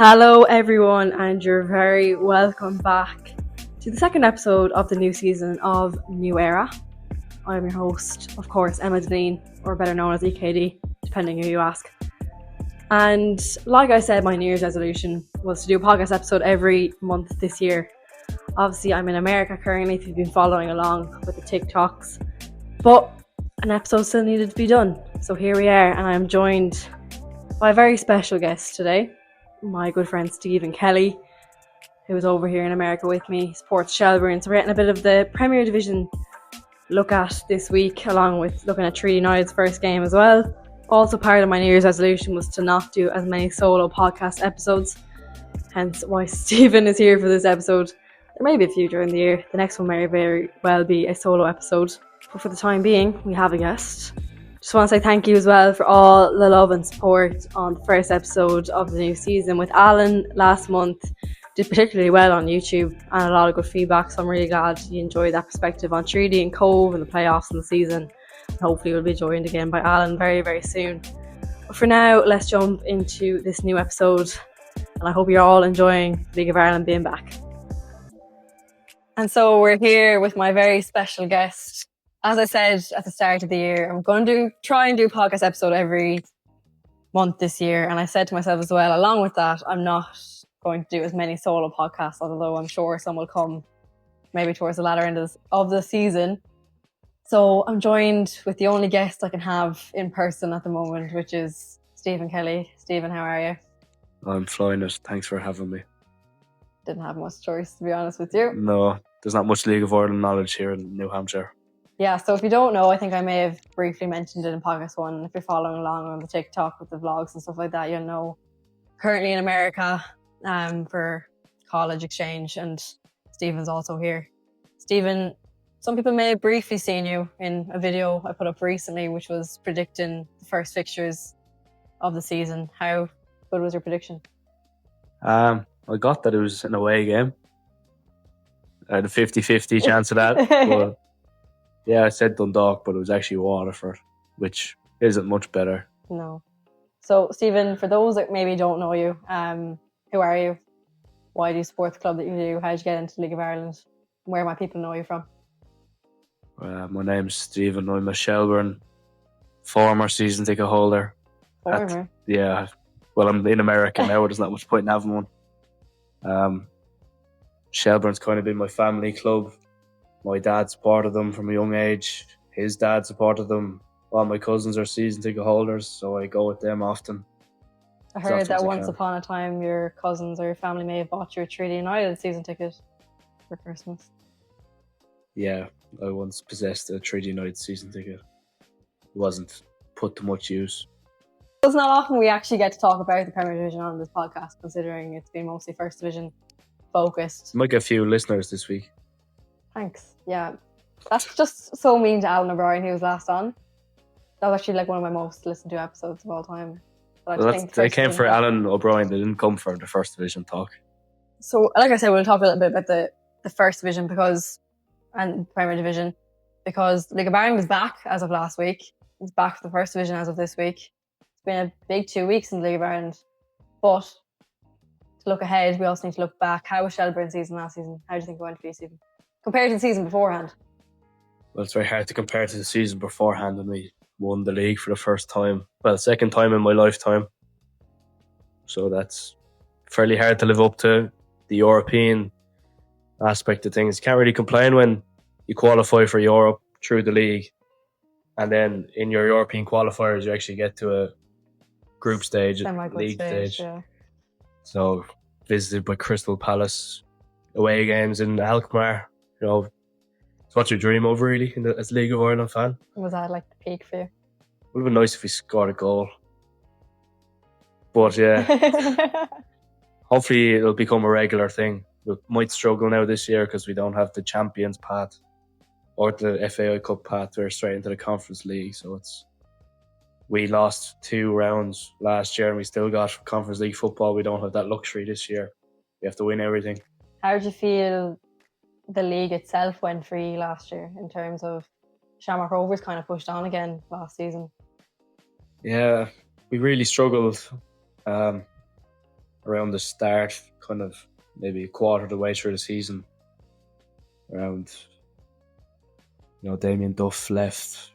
Hello everyone, and you're very welcome back to the second episode of the new season of New Era. I'm your host, of course, Emma Dineen, or better known as EKD, depending who you ask. And like I said, my New Year's resolution was to do a podcast episode every month this year. Obviously, I'm in America currently, if you've been following along with the TikToks, but an episode still needed to be done. So here we are, and I'm joined by a very special guest today. My good friend Stephen Kelly, who is over here in America with me. He supports Shelbourne, so we're getting a bit of the Premier Division look at this week, along with looking at Treaty United's first game as well. Also, part of my New Year's resolution was to not do as many solo podcast episodes, hence why Stephen is here for this episode. There may be a few during the year. The next one may very well be a solo episode, but for the time being, we have a guest. Just want to say thank you as well for all the love and support on the first episode of the new season with Alan last month. Did particularly well on YouTube and a lot of good feedback, so I'm really glad you enjoyed that perspective on Treaty and Cove and the playoffs and the season. And hopefully we'll be joined again by Alan very, very soon. But for now, let's jump into this new episode, and I hope you're all enjoying League of Ireland being back. And so we're here with my very special guest. As I said at the start of the year, I'm going to try and do a podcast episode every month this year. And I said to myself as well, along with that, I'm not going to do as many solo podcasts, although I'm sure some will come maybe towards the latter end of the season. So I'm joined with the only guest I can have in person at the moment, which is Stephen Kelly. Stephen, how are you? I'm flying it. Thanks for having me. Didn't have much choice, to be honest with you. No, there's not much League of Ireland knowledge here in New Hampshire. Yeah, so if you don't know, I think I may have briefly mentioned it in podcast one. If you're following along on the TikTok with the vlogs and stuff like that, you'll know. Currently in America for college exchange, and Stephen's also here. Stephen, some people may have briefly seen you in a video I put up recently, which was predicting the first fixtures of the season. How good was your prediction? I got that it was an away game. I had a 50-50 chance of that. But yeah, I said Dundalk, but it was actually Waterford, which isn't much better. No. So, Stephen, for those that maybe don't know you, who are you? Why do you support the club that you do? How did you get into League of Ireland? Where might people know you from? My name's Stephen. I'm a Shelbourne former season ticket holder. Former? Yeah. Well, I'm in America now. There's not much point in having one. Shelbourne's kind of been my family club. My dad supported them from a young age. His dad supported them. All my cousins are season ticket holders, so I go with them often. I heard that once upon a time your cousins or your family may have bought you a Treaty United season ticket for Christmas. Yeah, I once possessed a Treaty United season ticket. It wasn't put to much use. It's not often we actually get to talk about the Premier Division on this podcast, considering it's been mostly First Division focused. Might get a few listeners this week. Thanks. Yeah. That's just so mean to Alan O'Brien, who was last on. That was actually like one of my most listened to episodes of all time. They came for Alan O'Brien, they didn't come for the First Division talk. So, like I said, we'll talk a little bit about the First Division and Premier Division, because League of Ireland is back as of last week. It's back for the First Division as of this week. It's been a big 2 weeks in the League of Ireland. But to look ahead, we also need to look back. How was Shelbourne's season last season? How do you think it went for you, Stephen? Compared to the season beforehand? Well, it's very hard to compare to the season beforehand when we won the league for the first time. Well, second time in my lifetime. So that's fairly hard to live up to the European aspect of things. You can't really complain when you qualify for Europe through the league, and then in your European qualifiers you actually get to a group stage, a league stage. Yeah. So visited by Crystal Palace, away games in Alkmaar. You know, it's what you dream of really as a League of Ireland fan. Was that like the peak for you? It would have been nice if we scored a goal. But yeah, hopefully it'll become a regular thing. We might struggle now this year because we don't have the Champions path or the FAI Cup path. We're straight into the Conference League. So we lost 2 rounds last year and we still got Conference League football. We don't have that luxury this year. We have to win everything. How did you feel the league itself went for you last year in terms of Shamrock Rovers kind of pushed on again last season? Yeah, we really struggled. around the start, kind of maybe a quarter of the way through the season, around, Damien Duff left.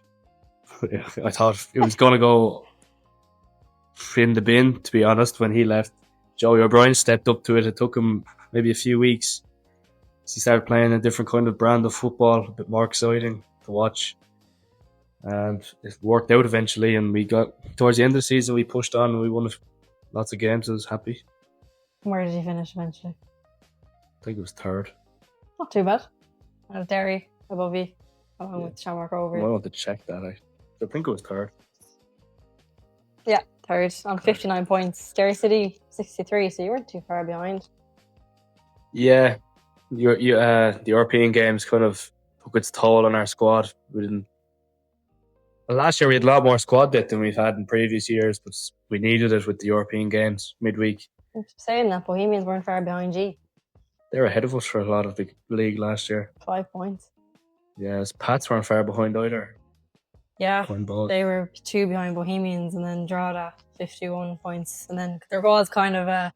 I thought it was going to go in the bin, to be honest, when he left. Joey O'Brien stepped up to it. It took him maybe a few weeks. He started playing a different kind of brand of football, a bit more exciting to watch. And it worked out eventually, and we got towards the end of the season, we pushed on and we won lots of games. I was happy. Where did you finish eventually? I think it was third. Not too bad. Derry above you, along with Shamrock Rovers. I want to check that. I think it was third. Yeah, third on 59 points. Derry City 63, so you weren't too far behind. Yeah, the European games kind of took its toll on our squad. Last year we had a lot more squad depth than we've had in previous years, but we needed it with the European games midweek. I'm saying that Bohemians weren't far behind you. They were ahead of us for a lot of the league last year. 5 points. Yeah, Pats weren't far behind either. Yeah, they were 2 behind Bohemians, and then Drogheda 51 points, and then there was kind of a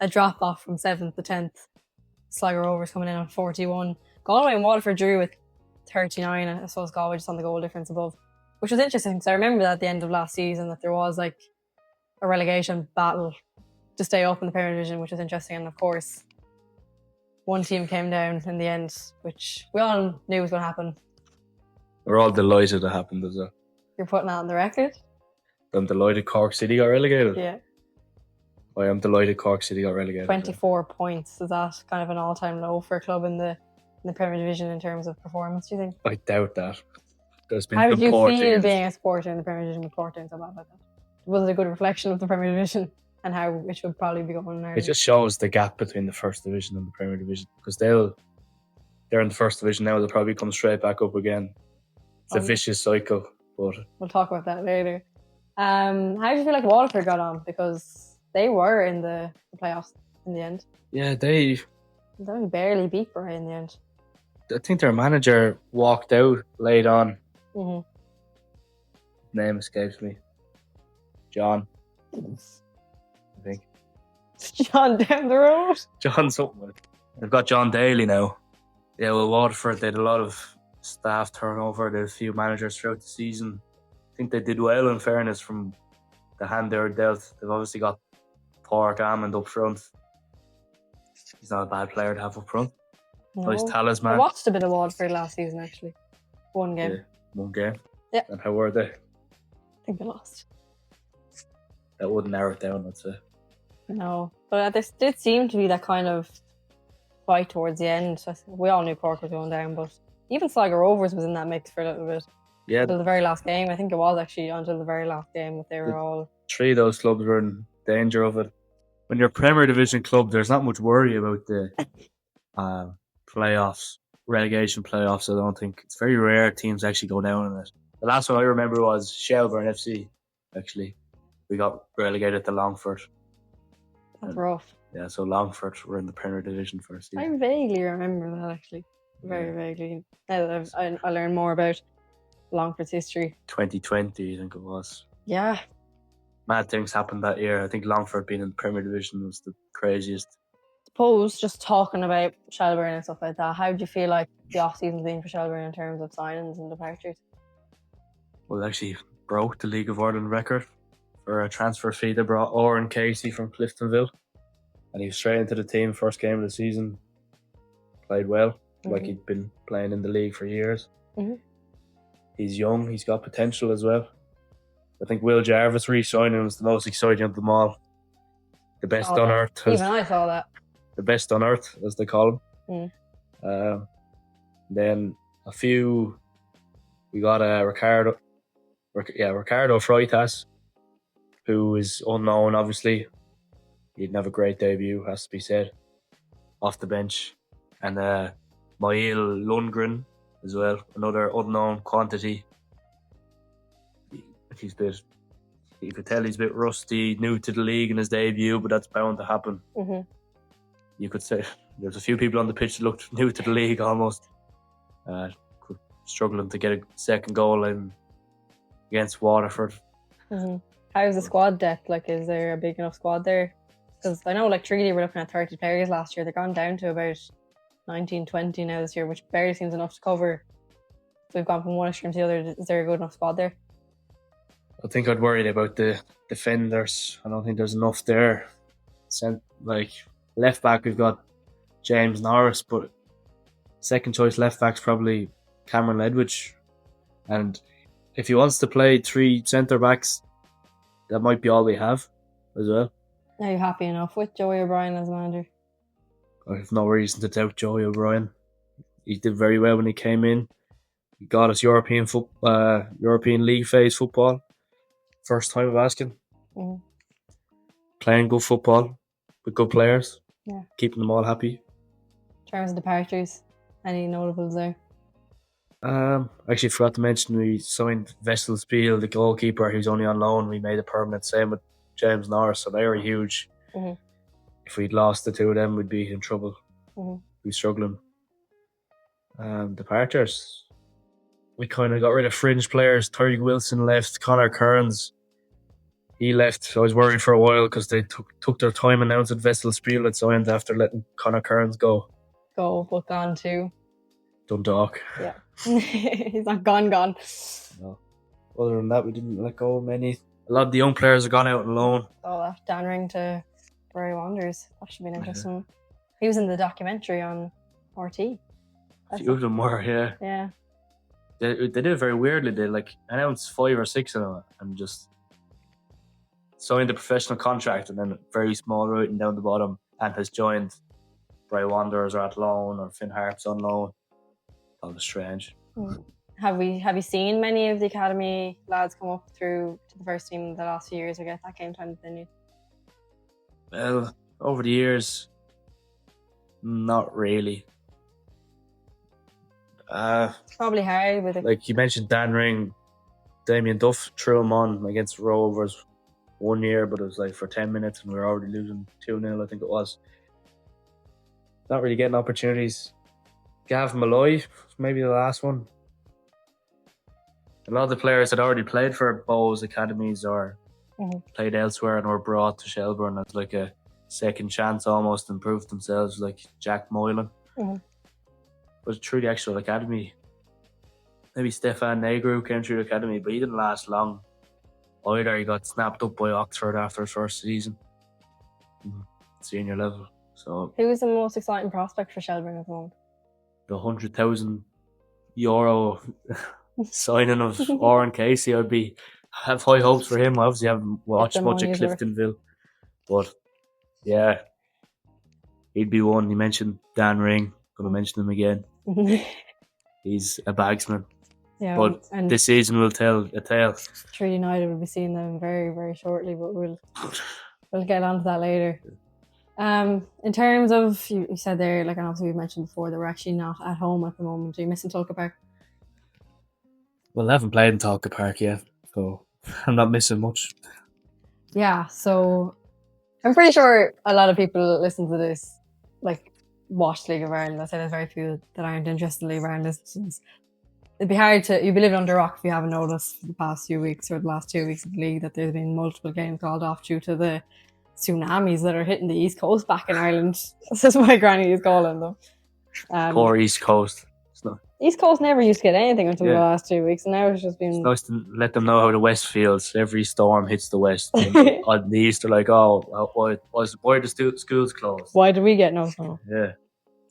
drop off from 7th to 10th. Sligo Rovers coming in on 41. Galway and Waterford drew with 39. I suppose Galway just on the goal difference above, which was interesting because I remember that at the end of last season that there was like a relegation battle to stay up in the Premier Division, which was interesting. And of course, one team came down in the end, which we all knew was going to happen. We're all delighted it happened as well. You're putting that on the record? I'm delighted Cork City got relegated. Yeah. I am delighted Cork City got relegated. 24 points. Is that kind of an all-time low for a club in the Premier Division in terms of performance, do you think? I doubt that. There's been How did you feel teams being a supporter in the Premier Division with Cork doing so bad like that? Was it a good reflection of the Premier Division and how it should probably be going now? It just shows the gap between the First Division and the Premier Division, because they're in the First Division now. They'll probably come straight back up again. It's a vicious cycle. But we'll talk about that later. How do you feel like Waterford got on? Because they were in the playoffs in the end. Yeah, they only barely beat Bray in the end. I think their manager walked out late on. Mm-hmm. Name escapes me. John, I think. John down the road. John something. They've got John Daly now. Yeah, well, Waterford, they had a lot of staff turnover. They had a few managers throughout the season. I think they did well, in fairness, from the hand they were dealt. They've obviously got Pádraig Amond up front. He's not a bad player to have up front. No. Nice talisman. I watched a bit of Waterford last season, actually. One game. Yeah, one game. Yeah. And how were they? I think they lost. That wouldn't narrow it down, I'd say. No. But there did seem to be that kind of fight towards the end. We all knew Cork was going down, but even Sligo Rovers was in that mix for a little bit. Yeah. Until the very last game. I think it was actually until the very last game that they were all... 3 of those clubs were in danger of it. When you're a Premier Division club, there's not much worry about the playoffs, relegation playoffs. I don't think. It's very rare teams actually go down in it. The last one I remember was Shelbourne FC, actually. We got relegated to Longford. That's rough. Yeah, so Longford were in the Premier Division for a season. I vaguely remember that, actually. Very vaguely. Now that I learned more about Longford's history. 2020, I think it was. Yeah. Mad things happened that year. I think Longford being in the Premier Division was the craziest. Suppose, just talking about Shelbourne and stuff like that, how do you feel like the off-season's been for Shelbourne in terms of signings and departures? Well, it actually broke the League of Ireland record for a transfer fee. They brought Oran Casey from Cliftonville, and he was straight into the team first game of the season. Played well, like he'd been playing in the league for years. Mm-hmm. He's young, he's got potential as well. I think Will Jarvis re-signing was the most exciting of them all. The best on earth. Even I saw that. The best on earth, as they call him. Then a few, we got Ricardo Freitas, who is unknown, obviously. He didn't have a great debut, has to be said, off the bench. And Mael Lundgren as well, another unknown quantity. You could tell he's a bit rusty, new to the league in his debut, but that's bound to happen. Mm-hmm. You could say there's a few people on the pitch that looked new to the league almost. Struggling to get a second goal in against Waterford. Mm-hmm. How's the squad depth? Like, is there a big enough squad there? Because I know, like, Treaty were looking at 30 players last year. They've gone down to about 19, 20 now this year, which barely seems enough to cover. So we've gone from one extreme to the other. Is there a good enough squad there? I think I'd worried about the defenders. I don't think there's enough there. Like, left back, we've got James Norris, but second choice left back's probably Cameron Ledwidge. And if he wants to play 3 centre backs, that might be all we have as well. Are you happy enough with Joey O'Brien as manager? I have no reason to doubt Joey O'Brien. He did very well when he came in. He got us European League phase football. First time of asking. Mm. Playing good football with good players. Yeah. Keeping them all happy. In terms of departures, any notables there? Actually forgot to mention we signed Vessel Spiel, the goalkeeper, who's only on loan. We made a permanent. Same with James Norris, so they were huge. Mm-hmm. If we'd lost the 2 of them, we'd be in trouble. Mm-hmm. We'd be struggling. Departures. We kind of got rid of fringe players. Tyree Wilson left. Connor Kearns, he left. So I was worried for a while because they took their time announcing Vessel Spiel had signed after letting Connor Kearns go. But gone too. Dundalk. Yeah. He's not gone. No. Other than that, we didn't let go of many. A lot of the young players have gone out on loan. Oh, that Dan Ring to Bray Wanderers. That should be interesting. Yeah. He was in the documentary on RT. A few of them were, yeah. Yeah. They did it very weirdly. They announced 5 or 6 of them and just signed a professional contract and then very small writing down the bottom and has joined Bray Wanderers or at loan or Finn Harps on loan. That was strange. Mm. Have you seen many of the academy lads come up through to the first team in the last few years or get that game time within you? Well, over the years, not really. It's probably hard with like you mentioned Dan Ring, Damien Duff threw him on against Rovers one year, but it was like for 10 minutes and we were already losing 2-0, I think it was. Not really getting opportunities. Gav Malloy, maybe the last one. A lot of the players had already played for Bowes academies or played elsewhere and were brought to Shelbourne as like a second chance almost and proved themselves, like Jack Moylan. But through the actual academy, maybe Stefan Negru came through the academy, but he didn't last long either. He got snapped up by Oxford after his first season, senior level. So who was the most exciting prospect for Shelbourne at the moment? The €100,000 signing of Oran Casey. I have high hopes for him. I obviously haven't watched much of Cliftonville, but yeah, he'd be one. You mentioned Dan Ring. Gonna mention him again. He's a bagsman. Yeah, but this season will tell a tale. Treaty United will be seeing them very, very shortly, but we'll get on to that later. In terms of, you said there, like obviously we mentioned before, that we're actually not at home at the moment. Are you missing Tulka Park? Well, I haven't played in Tulka Park yet, so I'm not missing much. Yeah, so I'm pretty sure a lot of people listen to this, like, watch League of Ireland. I say there's very few that aren't interested in League of Ireland. It'd be hard to, you'd be living under a rock if you haven't noticed for the past few weeks or the last 2 weeks of the league that there's been multiple games called off due to the tsunamis that are hitting the East Coast back in Ireland. That's what my granny is calling them. Poor East Coast. East Coast never used to get anything until the last 2 weeks, and now it's just been... It's nice to let them know how the West feels. Every storm hits the West. On the East, they're like, why are the schools closed? Why did we get no snow? Yeah.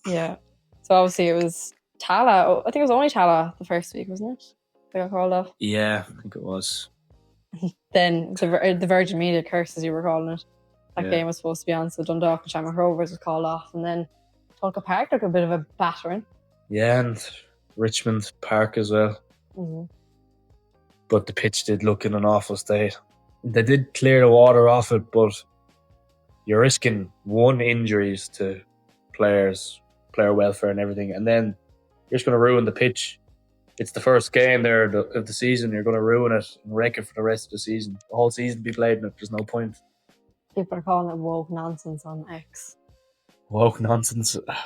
Yeah. So obviously it was Tala. I think it was only Tala the first week, wasn't it? They got called off. Yeah, I think it was. Then the Virgin Media curse, as you were calling it. That game was supposed to be on, so Dundalk and Shamrock Rovers was called off, and then Tulka Park took a bit of a battering. Yeah, and Richmond Park as well. But the pitch did look in an awful state. They did clear the water off it, but you're risking one injuries to players, player welfare and everything, and then you're just going to ruin the pitch. It's the first game there of the season. You're going to ruin it and wreck it for the rest of the season. The whole season be played in it. There's no point. People are calling it woke nonsense on X. Woke nonsense. I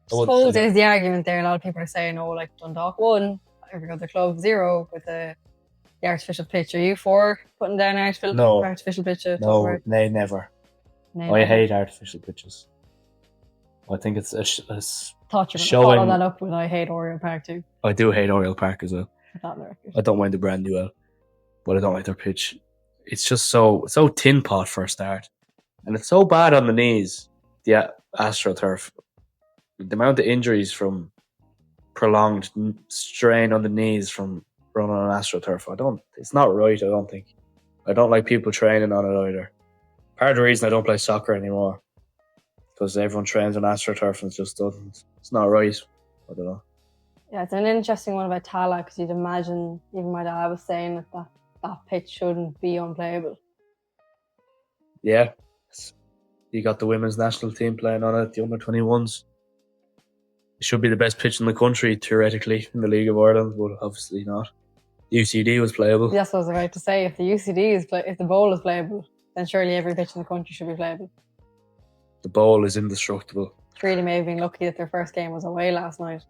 suppose there's the argument there. A lot of people are saying, oh, like Dundalk won, every other club 0 with the artificial pitch. Are you for putting down artificial pitch? No, never. I hate artificial pitches. I think it's Thought you were showing- follow that up with I hate Oriel Park too. I do hate Oriel Park as well. Put that on the record. I don't mind the brand new L, but I don't like their pitch. It's just so tin pot for a start, and it's so bad on the knees. The AstroTurf, the amount of injuries from prolonged strain on the knees from running on AstroTurf. It's not right. I don't think. I don't like people training on it either. Part of the reason I don't play soccer anymore, because everyone trains on AstroTurf and it just doesn't. It's not right. I don't know. Yeah, it's an interesting one about Tala, because you'd imagine, even my dad was saying that pitch shouldn't be unplayable. Yeah. You got the women's national team playing on it, the under-21s. It should be the best pitch in the country, theoretically, in the League of Ireland, but obviously not. UCD was playable. That's what I was about to say. If the UCD if the bowl is playable, then surely every pitch in the country should be playable. The bowl is indestructible. Really may have been lucky that their first game was away last night.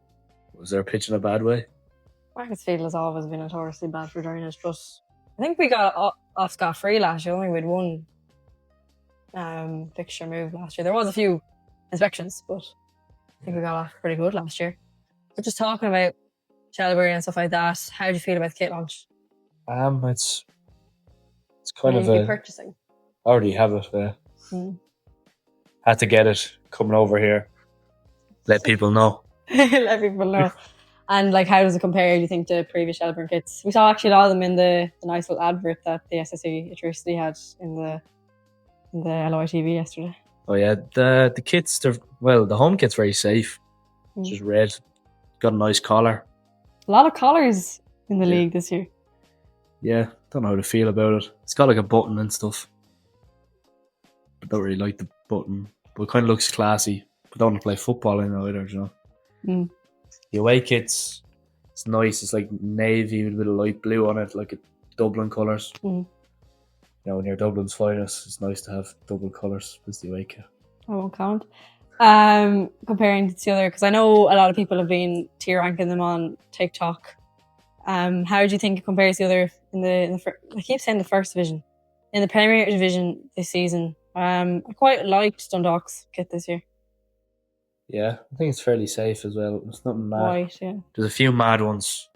Was there a pitch in a bad way? Marketsfield has always been notoriously bad for drainage, but I think we got off scot-free last year. Only with one fixture move last year. There was a few inspections, but I think we got off pretty good last year. But just talking about Shelbourne and stuff like that, how do you feel about the kit launch? It's kind Will of you be purchasing? I already have it. Had to get it coming over here. Let people know. Let people know. And like, how does it compare, do you think, to previous Shelbourne kits? We saw actually a lot of them in the nice little advert that the SSE Electricity had in the LOI TV yesterday. Oh yeah, the kits, the home kit's very safe. It's just red. Got a nice collar. A lot of collars in the league this year. Yeah, don't know how to feel about it. It's got like a button and stuff. I don't really like the button, but it kind of looks classy. But don't want to play football in it either, you know. The away kit's, it's nice. It's like navy with a bit of light blue on it, like a Dublin colours. You know, when you're Dublin's finest, it's nice to have double colours as the away kit. I won't count. Comparing to the other, because I know a lot of people have been tier ranking them on TikTok. How do you think it compares to the other in the I keep saying the first division, in the Premier Division this season? I quite liked Dundalk's kit this year. Yeah, I think it's fairly safe as well. It's nothing mad. White, yeah. There's a few mad ones.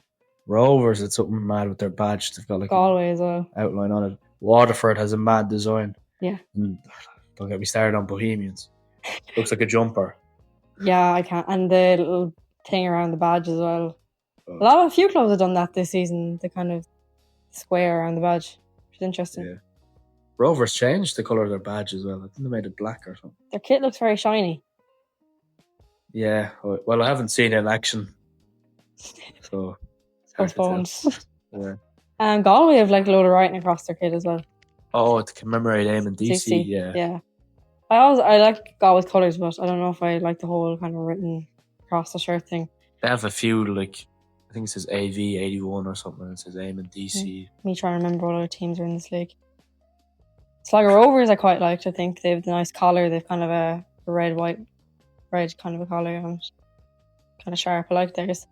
Rovers, it's something mad with their badge. They've got like Galway as well. Outline on it. Waterford has a mad design. Yeah. And don't get me started on Bohemians. Looks like a jumper. Yeah, I can't. And the little thing around the badge as well. A few clubs have done that this season. The kind of square around the badge, which is interesting. Yeah. Rovers changed the colour of their badge as well. I think they made it black or something. Their kit looks very shiny. Yeah. Well, I haven't seen it in action. So Postponed. Yeah. Galway have like a load of writing across their kit as well. Oh, to commemorate aim in DC. Yeah. I like Galway's colours, but I don't know if I like the whole kind of written across the shirt thing. They have a few, like, I think it says AV 81 or something. It says aim in DC. Me trying to remember what other teams are in this league. Sligo Rovers I quite liked. I think they have the nice collar. They've kind of a red kind of a collar on it. Kind of sharp. I like theirs.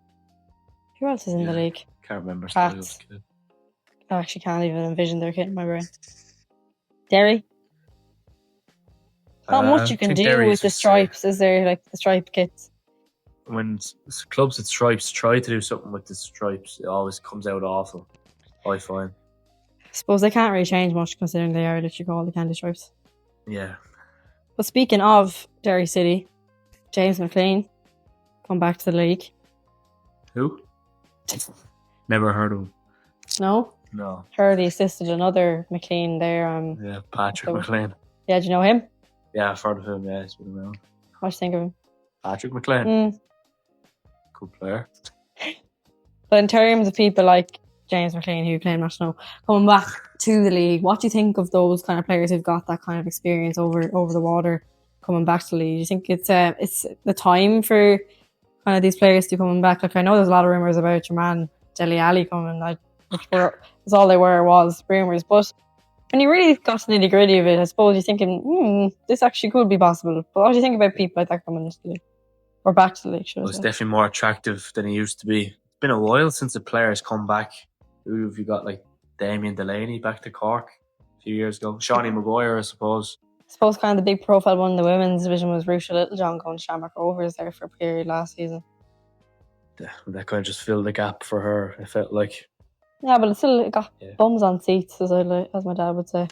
Who else is in the league? Can't remember. Cats. I actually can't even envision their kit in my brain. Derry. Not much you can do with the stripes, is there? Like the striped kits. When clubs with stripes try to do something with the stripes, it always comes out awful. I find. I suppose they can't really change much considering they are literally called the Candy Stripes. Yeah. But speaking of Derry City, James McLean come back to the league. Who? Never heard of him. No? No. Heard he assisted another McLean there. Yeah, Patrick McLean. Yeah, do you know him? Yeah, I've heard of him. Yeah, he's been around. What do you think of him? Patrick McLean. Good player. But in terms of people like James McLean, who you claim not to know, coming back to the league, what do you think of those kind of players who've got that kind of experience over the water coming back to the league? Do you think it's the time for kind of these players to be coming back? Like, I know there's a lot of rumours about your man Dele Alli coming, which was all they was rumours. But when you really got to the nitty gritty of it, I suppose you're thinking, this actually could be possible. But what do you think about people like that coming into the league? Or back to the league, should I say? It's definitely more attractive than it used to be. It's been a while since the players come back. Who have you got? Like Damien Delaney back to Cork a few years ago. Shawnee Maguire, I suppose. suppose kind of the big profile one in the women's division was Rusha Littlejohn going to Shamrock Rovers there for a period last season. That kind of just filled the gap for her. It felt like. Yeah, but it still got bums on seats, as my dad would say,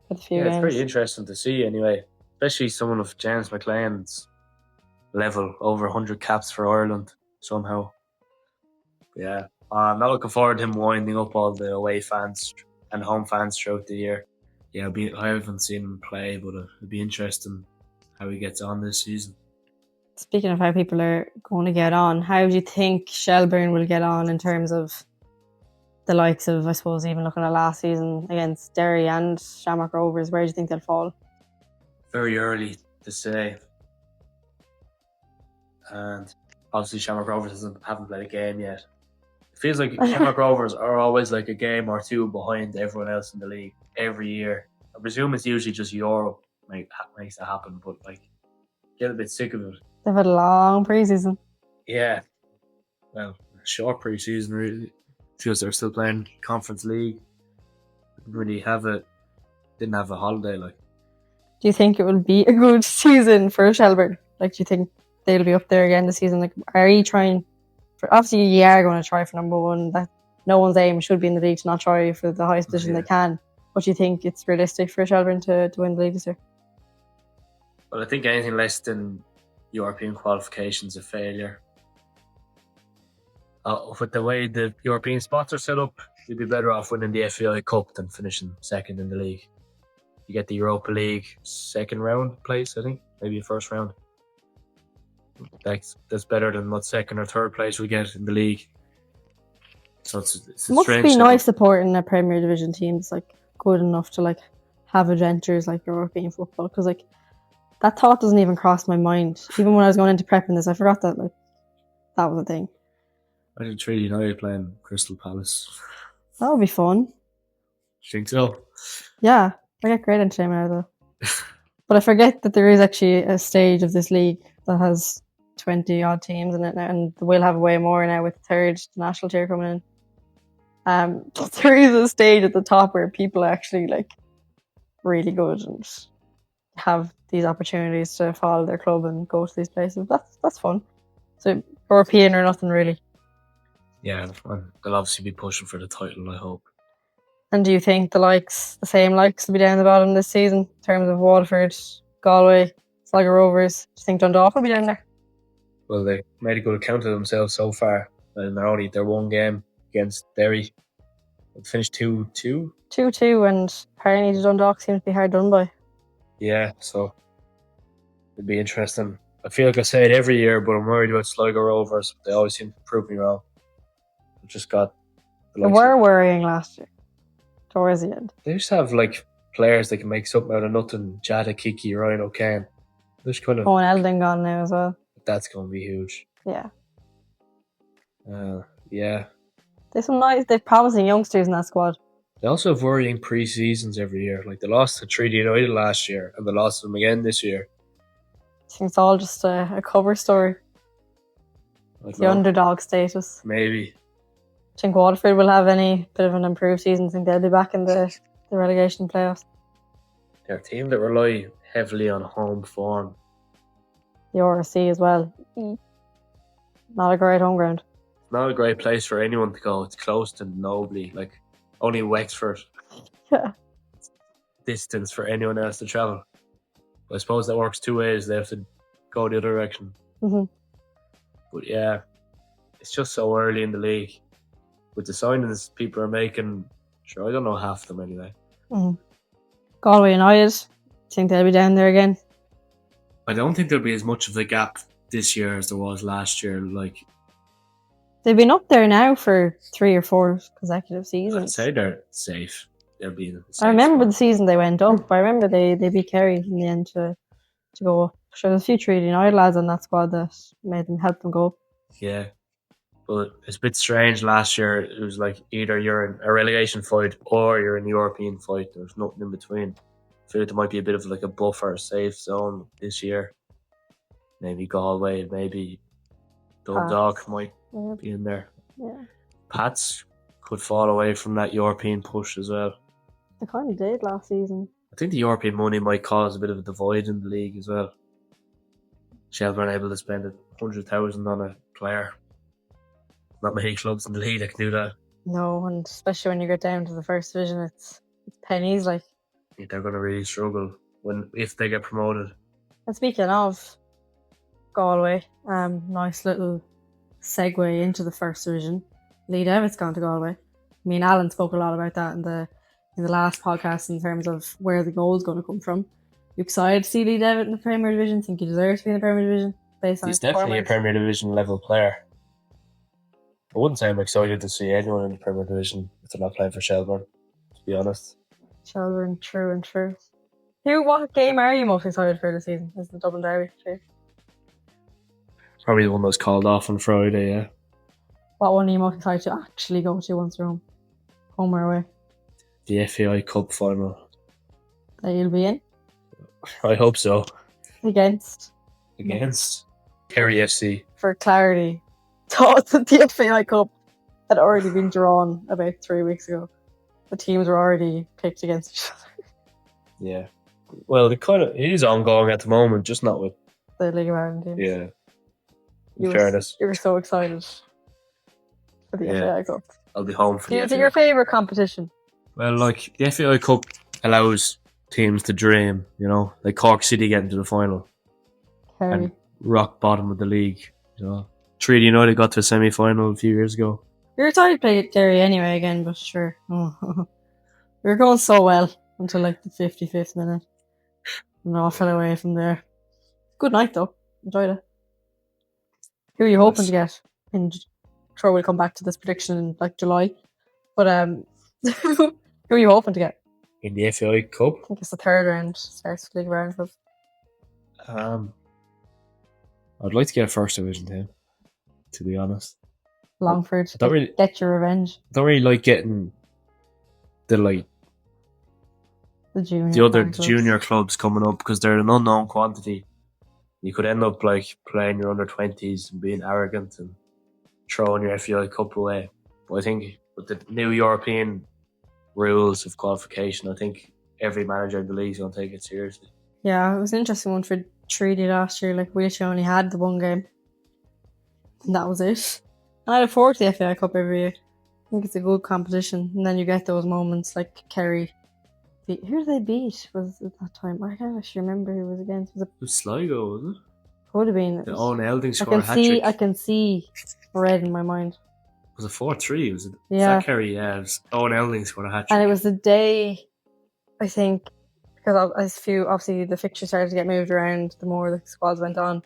for the few games. It's pretty interesting to see anyway, especially someone of James McLean's level, over 100 caps for Ireland somehow. Yeah, I'm not looking forward to him winding up all the away fans and home fans throughout the year. Yeah, I haven't seen him play, but it'll be interesting how he gets on this season. Speaking of how people are going to get on, how do you think Shelbourne will get on in terms of the likes of, I suppose, even looking at last season against Derry and Shamrock Rovers? Where do you think they'll fall? Very early to say. And obviously Shamrock Rovers haven't played a game yet. It feels like Shamrock Rovers are always like a game or two behind everyone else in the league every year. I presume it's usually just Europe makes that happen, but like, get a bit sick of it. They've had a long pre-season. Yeah. Well, a short pre-season really. Because they're still playing Conference League. Didn't have a holiday like. Do you think it will be a good season for Shelbourne? Like, do you think they'll be up there again this season? Like, are you trying for, obviously you are going to try for number one. That no one's aim should be in the league to not try for the highest position they can. But do you think it's realistic for Shelbourne to win the league this year? Well, I think anything less than European qualifications a failure. With the way the European spots are set up, you'd be better off winning the FAI Cup than finishing second in the league. You get the Europa League second round place, I think, maybe a first round. That's better than what second or third place we get in the league. So it's must be nice supporting a Premier Division team that's like good enough to like have adventures like European football, because like that thought doesn't even cross my mind. Even when I was going into prepping this, I forgot that like that was a thing. I did Trinity United playing Crystal Palace. That would be fun. You think so? Yeah, I get great entertainment out of that. But I forget that there is actually a stage of this league that has 20 odd teams in it now, and we'll have way more now with the third national tier coming in. But there is a stage at the top where people are actually like really good and have these opportunities to follow their club and go to these places. That's fun. So European or nothing really. Yeah, they'll obviously be pushing for the title, I hope. And do you think the same likes will be down the bottom this season in terms of Waterford, Galway, Sligo Rovers? Do you think Dundalk will be down there? Well, they made a good account of themselves so far. And they're only their one game against Derry. It finished 2-2. 2-2, and apparently Dundalk seems to be hard done by. Yeah, so it'd be interesting. I feel like I say it every year, but I'm worried about Sligo Rovers. They always seem to prove me wrong. They were worrying last year towards the end. They just have like players that can make something out of nothing. Jada, Kiki, Ryan O'Kane. There's kind of Owen Eldon gone now as well. That's going to be huge. Yeah. Yeah. They've promising youngsters in that squad. They also have worrying pre-seasons every year. Like they lost to Trinity United last year, and they lost them again this year. I think it's all just a cover story. The underdog status. Maybe. Do you think Waterford will have any bit of an improved season? I think they'll be back in the relegation playoffs. They're a team that rely heavily on home form. The RSC as well. Not a great home ground. Not a great place for anyone to go. It's close to nobody. Like only Wexford. Yeah. Distance for anyone else to travel. But I suppose that works two ways. They have to go the other direction. Mm-hmm. But yeah, it's just so early in the league. With the signings people are making, sure, I don't know half of them anyway. Mm-hmm. Galway United, think they'll be down there again? I don't think there'll be as much of a gap this year as there was last year. Like they've been up there now for 3 or 4 consecutive seasons. I'd say they're safe. They'll be safe. I remember the season they went up. I remember they beat Kerry in the end to go up. Sure, there's a few Trinity United lads on that squad that helped them go up. Yeah. But it's a bit strange last year. It was like either you're in a relegation fight or you're in a European fight. There's nothing in between. I feel like there might be a bit of like a buffer, safe zone this year. Maybe Galway, maybe Dundalk might be in there. Yeah. Pats could fall away from that European push as well. They kind of did last season. I think the European money might cause a bit of a divide in the league as well. Shelbourne able to spend 100,000 on a player. Not many clubs in the league that can do that. No, and especially when you get down to the first division, it's pennies. Like, they're going to really struggle if they get promoted. And speaking of Galway, nice little segue into the first division. Lee Devitt's gone to Galway. Me and Alan spoke a lot about that in the last podcast in terms of where the goal's going to come from. You excited to see Lee Devitt in the Premier Division? Think he deserves to be in the Premier Division? He's definitely a Premier Division level player. I wouldn't say I'm excited to see anyone in the Premier Division if they're not playing for Shelbourne, to be honest. Shelbourne, true and true. What game are you most excited for this season? Is the Dublin Derby? True. Probably the one that was called off on Friday, yeah. What one are you most excited to actually go to once you're home? Home or away? The FAI Cup final. That you'll be in? I hope so. Against Kerry FC. For clarity, thought that the FAI Cup had already been drawn about 3 weeks ago. The teams were already picked against each other. Yeah. Well, it is ongoing at the moment, just not with the League of Ireland teams. Yeah. In fairness. You were so excited for the FAI Cup. I'll be home for the FAI. Is it your favourite competition? Well, like, the FAI Cup allows teams to dream, you know, like Cork City getting to the final. And rock bottom of the league, you know. Treaty United got to a semi-final a few years ago. We were tired to play Derry anyway again, but sure. We were going so well until like the 55th minute. And all fell away from there. Good night though. Enjoyed it. Who are you hoping to get? Sure, we'll come back to this prediction in like July. But who are you hoping to get? In the FAI Cup? I think it's the third round. Starts with League of Ireland Club. I'd like to get a first division team, to be honest. Longford. Get your revenge. I don't really like getting the other junior clubs coming up because they're an unknown quantity. You could end up like playing your under 20s and being arrogant and throwing your FAI Cup away. But I think with the new European rules of qualification, I think every manager in the league is going to take it seriously. Yeah, it was an interesting one for Treaty last year. Like, we literally only had the one game. And that was it. And I look forward to the FAI Cup every year. I think it's a good competition. And then you get those moments like Kerry. Who did they beat? Was it that time? I can't actually remember who it was against. Was it Sligo, wasn't it? Would have been. The Owen Elding scored a hat-trick. I can see red in my mind. Was it 4-3? Was it? Yeah. Was that Kerry? Yeah. It was Owen Elding scored a hat-trick. And it was the day, I think, because obviously the fixture started to get moved around the more the squads went on.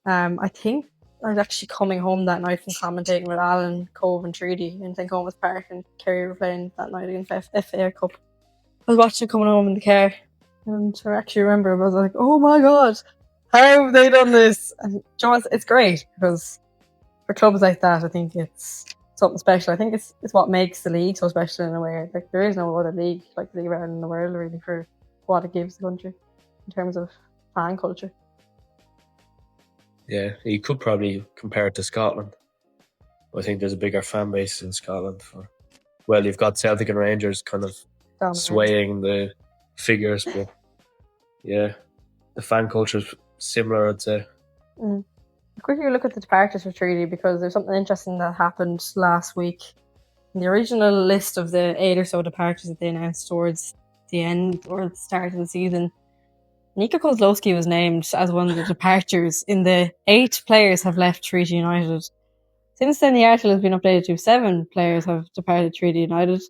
I think I was actually coming home that night from commentating with Alan, Cove and Treaty in St. Comas Park, and Kerry were playing that night against FAI Cup. I was watching it coming home in the car, and I actually remember I was like, oh my god, how have they done this? And it's great because for clubs like that, I think it's something special. I think it's what makes the league so special in a way. Like, there is no other league like the League of Ireland in the world really for what it gives the country in terms of fan culture. Yeah, you could probably compare it to Scotland. I think there's a bigger fan base in Scotland you've got Celtic and Rangers kind of swaying the figures, but yeah, the fan culture is similar, I'd say. Quickly look at the departures for Treaty, because there's something interesting that happened last week. In the original list of the 8 or so departures that they announced towards the end or the start of the season, Nico Kozlowski was named as one of the departures. In the 8 players have left Treaty United. Since then, the article has been updated to 7 players have departed Treaty United.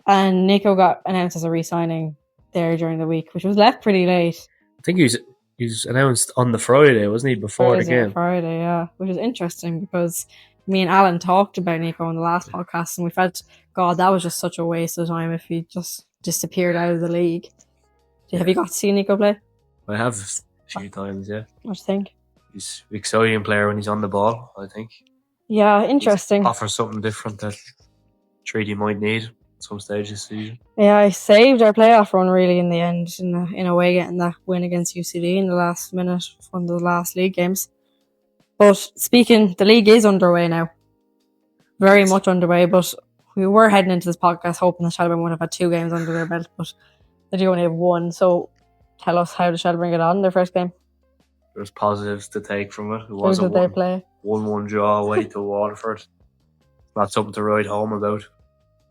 And Nico got announced as a re-signing there during the week, which was left pretty late. I think he's announced on the Friday, wasn't he, before the game? Friday, yeah. Which is interesting because me and Alan talked about Nico on the last podcast, and we felt, God, that was just such a waste of time if he just disappeared out of the league. Have you got to see Nico play? I have a few times, yeah. What do you think? He's an exciting player when he's on the ball, I think. Yeah, interesting. He offers something different that Treaty might need at some stage this season. Yeah, I saved our playoff run really in the end, in a way, getting that win against UCD in the last minute of one of the last league games. But speaking, the league is underway now. Very much underway, but we were heading into this podcast hoping that Shelbourne would have had 2 games under their belt, but They do only have one, so tell us, how did Shelbourne get on in their first game? There's positives to take from it. It was Who a did they play? 1-1 draw away to Waterford. Not something to write home about,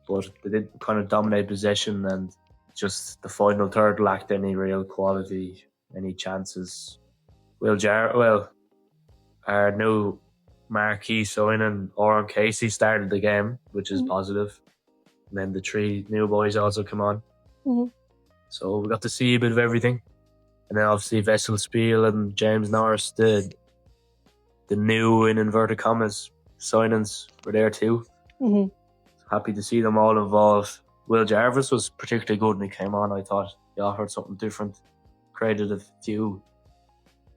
but they did kind of dominate possession, and just the final third lacked any real quality, any chances. Our new marquee signing, Oran Casey, started the game, which is positive. And then the 3 new boys also come on. Mm-hmm. So we got to see a bit of everything. And then obviously Vessel Spiel and James Norris, the new, in inverted commas, signings were there too. Mm-hmm. Happy to see them all involved. Will Jarvis was particularly good when he came on. I thought he offered something different. Created a few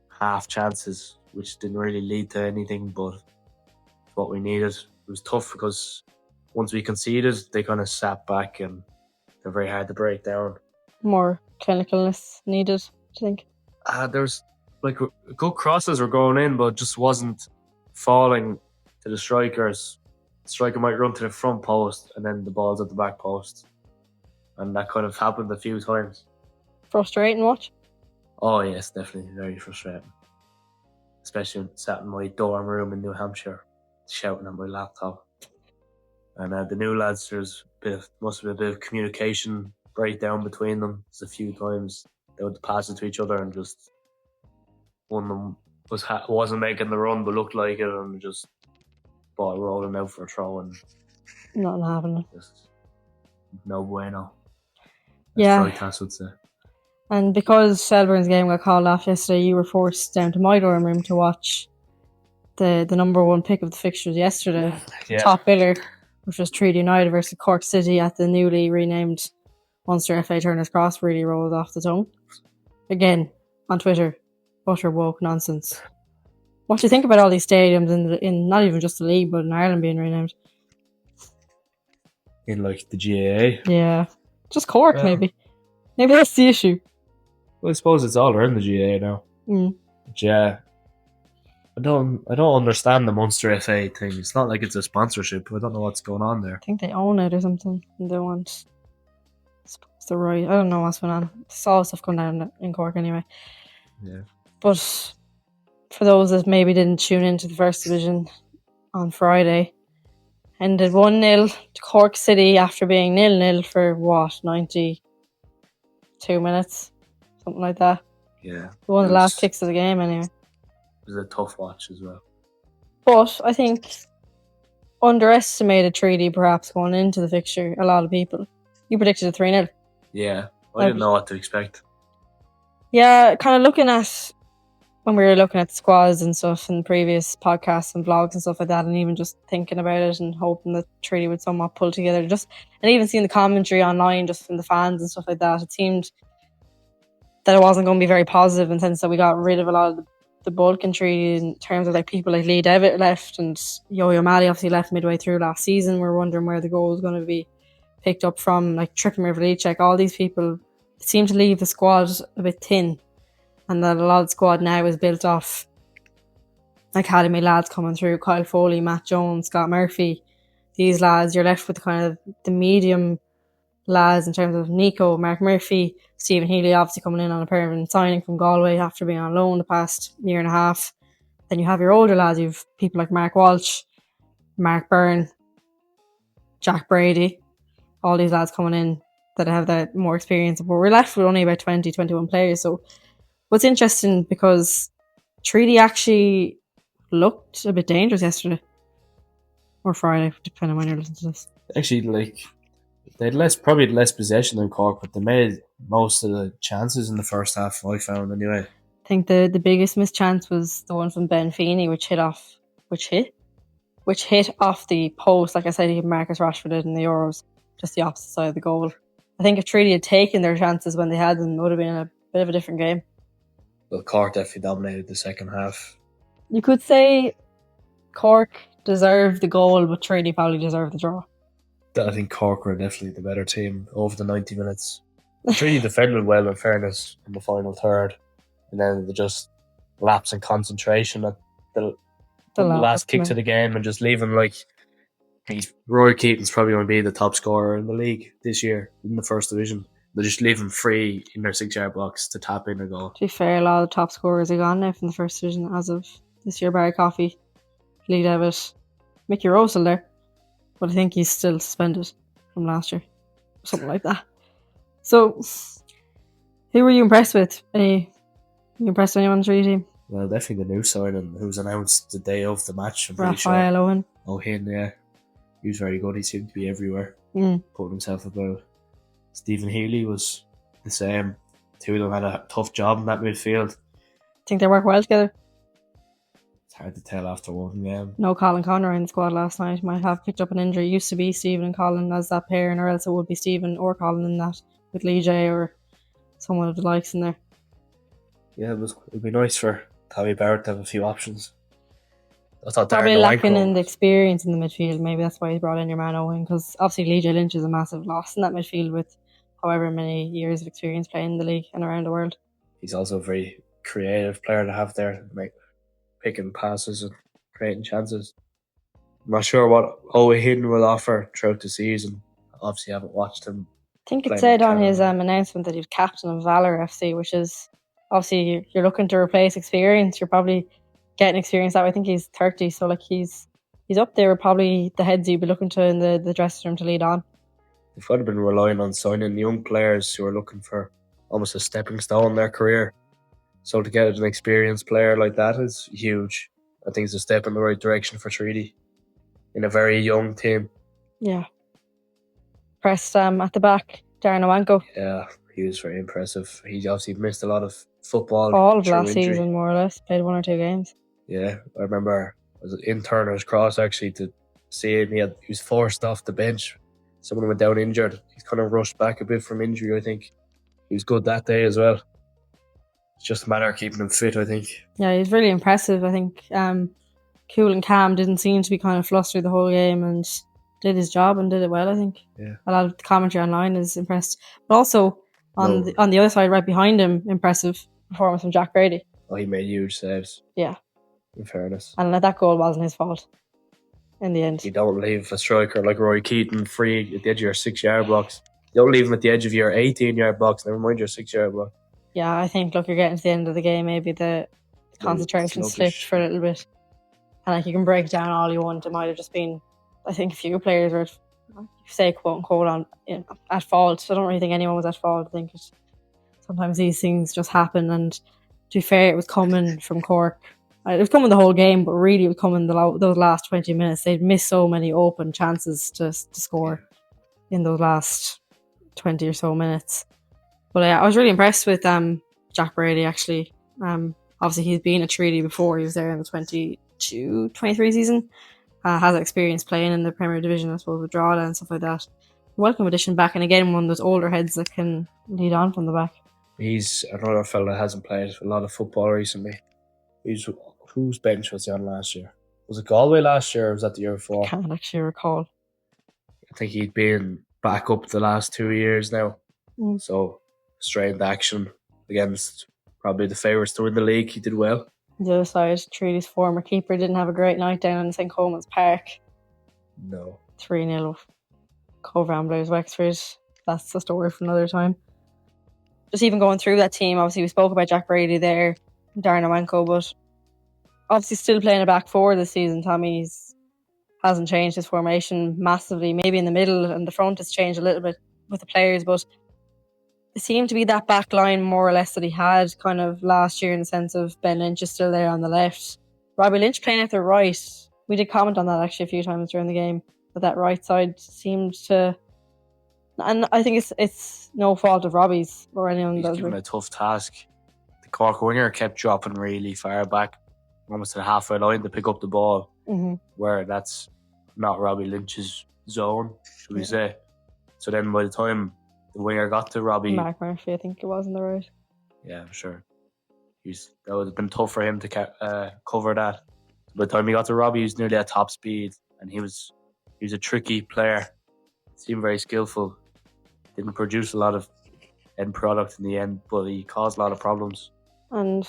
half chances, which didn't really lead to anything, but what we needed. It was tough because once we conceded, they kind of sat back and they're very hard to break down. More clinicalness needed, do you think? There's good crosses were going in, but just wasn't falling to the strikers. The striker might run to the front post and then the ball's at the back post. And that kind of happened a few times. Frustrating watch? Oh yes, definitely very frustrating. Especially when I sat in my dorm room in New Hampshire, shouting at my laptop. And the new lads, must have been a bit of communication breakdown between them. There's a few times they would pass it to each other and just one of them wasn't making the run but looked like it, and just ball rolling out for a throw and nothing happening. Just no bueno. Yeah. That's would say. And because Shelbourne's game got called off yesterday, you were forced down to my dorm room to watch the number one pick of the fixtures yesterday. Yeah. Top biller, which was Treaty United versus Cork City at the newly renamed Munster FA Turner's Cross. Really rolled off the tongue. Again, on Twitter, utter woke nonsense. What do you think about all these stadiums in not even just the league, but in Ireland being renamed? In like the GAA? Yeah. Just Cork, maybe. Maybe that's the issue. Well, I suppose it's all around the GAA now. But yeah. I don't understand the Munster FA thing. It's not like it's a sponsorship. I don't know what's going on there. I think they own it or something, and they want, I suppose, the right. I don't know what's going on. I saw stuff going down in Cork anyway. Yeah. But for those that maybe didn't tune into the first division on Friday, ended 1-0 to Cork City after being 0-0 for 92 minutes, something like that. Yeah. One of the last kicks of the game anyway. It was a tough watch as well. But I think underestimated Treaty perhaps going into the fixture, a lot of people. You predicted a 3-0. Yeah, I didn't know what to expect. Yeah, kind of looking at when we were looking at the squads and stuff in previous podcasts and vlogs and stuff like that, and even just thinking about it and hoping that Treaty would somewhat pull together, and even seeing the commentary online just from the fans and stuff like that, it seemed that it wasn't going to be very positive in the sense that we got rid of a lot of the bulk in Treaty in terms of like people like Lee Devitt left and Yo-Yo Malley obviously left midway through last season. We're wondering where the goal was going to be picked up from, like Trippier, Vlichek, all these people seem to leave the squad a bit thin, and that a lot of the squad now is built off academy lads coming through, Kyle Foley, Matt Jones, Scott Murphy. These lads, you're left with kind of the medium lads in terms of Nico, Mark Murphy, Stephen Healy obviously coming in on a permanent signing from Galway after being on loan the past year and a half. Then you have your older lads, you've people like Mark Walsh, Mark Byrne, Jack Brady, all these lads coming in that have that more experience, but we're left with only about 20-21 players. So what's interesting, because Treaty actually looked a bit dangerous yesterday or Friday, depending on when you're listening to this. Actually, like, they had probably less possession than Cork, but they made most of the chances in the first half, I found anyway. I think the biggest mischance was the one from Ben Feeney, which hit off the post. Like I said, Marcus Rashford did in the Euros, just the opposite side of the goal. I think if Treaty had taken their chances when they had them, it would have been a bit of a different game. Well, Cork definitely dominated the second half. You could say Cork deserved the goal, but Treaty probably deserved the draw. I think Cork were definitely the better team over the 90 minutes. Treaty defended well, in fairness, in the final third, and then they just lapse in concentration at the last kick to the game, and just leaving like Roy Keaton's probably going to be the top scorer in the league this year in the first division. They just leave him free in their 6-yard box to tap in a goal. To be fair, a lot of the top scorers are gone now from the first division as of this year. Barry Coffey, Lee Devitt, Mickey Rowe still there, but I think he's still suspended from last year, something like that. So, who were you impressed with? You impressed with anyone on the 3 team? Well, definitely the new signing who was announced the day of the match. I'm pretty Raphael Owen. Owen, yeah. He was very good. He seemed to be everywhere, putting himself about. Stephen Healy was the same. Two of them had a tough job in that midfield. Think they work well together? It's hard to tell after one game. No Colin Conroy in the squad last night. Might have picked up an injury. It used to be Stephen and Colin as that pairing, or else it would be Stephen or Colin in that with Lee J or someone of the likes in there. Yeah, it'd be nice for Tommy Barrett to have a few options. I thought probably lacking in the experience in the midfield. Maybe that's why he brought in your man Owen, because obviously Lee J Lynch is a massive loss in that midfield with however many years of experience playing in the league and around the world. He's also a very creative player to have there, picking passes and creating chances. I'm not sure what Owen Hidden will offer throughout the season. Obviously, I haven't watched him. I think it said on his announcement that he's captain of Valor FC, which is obviously you're looking to replace experience. You're probably getting experience that way. I think he's 30, so like he's up there with probably the heads you'd be looking to in the dressing room to lead on. They've kind of been relying on signing young players who are looking for almost a stepping stone in their career. So to get an experienced player like that is huge. I think it's a step in the right direction for Treaty in a very young team. Yeah. Pressed at the back, Darren Owanko. Yeah, he was very impressive. He obviously missed a lot of football. All of last season, more or less. Played 1 or 2 games. Yeah, I remember I was in Turner's Cross actually to see him. He was forced off the bench. Someone went down injured. He's kind of rushed back a bit from injury, I think. He was good that day as well. It's just a matter of keeping him fit, I think. Yeah, he's really impressive. I think Cool and Cam didn't seem to be kind of flustered the whole game and did his job and did it well, I think. Yeah. A lot of the commentary online is impressed. But also, on the other side, right behind him, impressive performance from Jack Brady. Oh, he made huge saves. Yeah. In fairness. And that goal wasn't his fault in the end. You don't leave a striker like Roy Keaton free at the edge of your 6-yard box. You don't leave him at the edge of your 18-yard box, never mind your 6-yard box. Yeah, I think, look, you're getting to the end of the game, maybe the concentration slipped for a little bit. And like you can break down all you want. It might have just been, I think, a few players were, say, quote unquote, at fault. I don't really think anyone was at fault. I think sometimes these things just happen. And to be fair, it was coming from Cork. It was coming the whole game, but really it was coming those last 20 minutes. They'd missed so many open chances to score in those last 20 or so minutes. But I was really impressed with Jack Brady, actually. Obviously, he's been a Treaty before. He was there in the 22-23 season. Has experience playing in the Premier Division, I suppose, with Drogheda and stuff like that. Welcome addition back, and again, one of those older heads that can lead on from the back. He's another fella that hasn't played a lot of football recently. Whose bench was he on last year? Was it Galway last year, or was that the year before? I can't actually recall. I think he'd been back up the last 2 years now. So, straight into action against probably the favourites to win the league. He did well. The other side, Treaty's former keeper didn't have a great night down in St. Coleman's Park. No. 3-0 Cove Ramblers Wexford. That's a story for another time. Just even going through that team, obviously we spoke about Jack Brady there, Darren Owanko, but obviously still playing a back four this season. Tommy hasn't changed his formation massively. Maybe in the middle and the front has changed a little bit with the players, but it seemed to be that back line more or less that he had kind of last year, in the sense of Ben Lynch is still there on the left. Robbie Lynch playing at the right. We did comment on that actually a few times during the game, but that right side seemed to, and I think it's no fault of Robbie's or anyone. He's given a tough task. The Cork winger kept dropping really far back, almost to the halfway line to pick up the ball, where that's not Robbie Lynch's zone, should we say. So then by the time the winger got to Robbie, Mark Murphy, I think it was on the right. Yeah, I'm sure. That would have been tough for him to cover that. By the time he got to Robbie, he was nearly at top speed, and he was a tricky player. Seemed very skillful. Didn't produce a lot of end product in the end, but he caused a lot of problems. And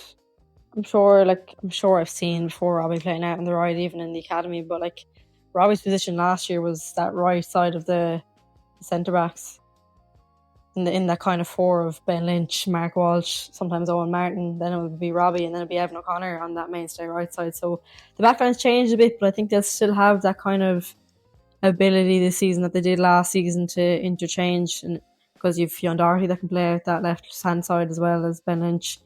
I'm sure I've seen before Robbie playing out on the right, even in the academy. But like Robbie's position last year was that right side of the centre backs. in that kind of four of Ben Lynch, Mark Walsh, sometimes Owen Martin, then it would be Robbie, and then it'd be Evan O'Connor on that mainstay right side. So the backline's changed a bit, but I think they'll still have that kind of ability this season that they did last season to interchange, and because you've Fionn Doherty that can play out that left hand side as well as Ben Lynch.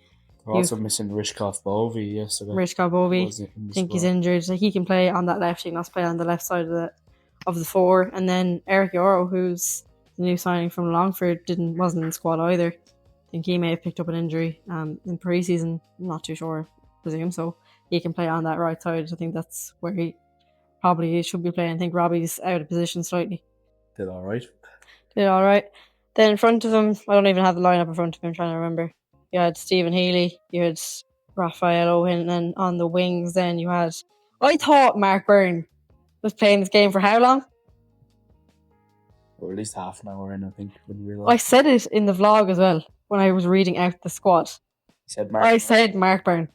We're also missing Rishkov Bovey yesterday. Rishkov Bovey, I think he's injured, so he can play on that left. He can also play on the left side of the four, and then Eric Yoro, who's the new signing from Longford, wasn't in the squad either. I think he may have picked up an injury in pre-season. I'm not too sure, presume so. He can play on that right side. I think that's where he probably should be playing. I think Robbie's out of position slightly. Did all right. Then in front of him, I don't even have the lineup in front of me. I'm trying to remember. You had Stephen Healy. You had Raphael Owen, and then on the wings, then you had. I thought Mark Byrne was playing this game for how long? Or at least half an hour in, I think. I said it in the vlog as well when I was reading out the squad. I said Mark Byrne.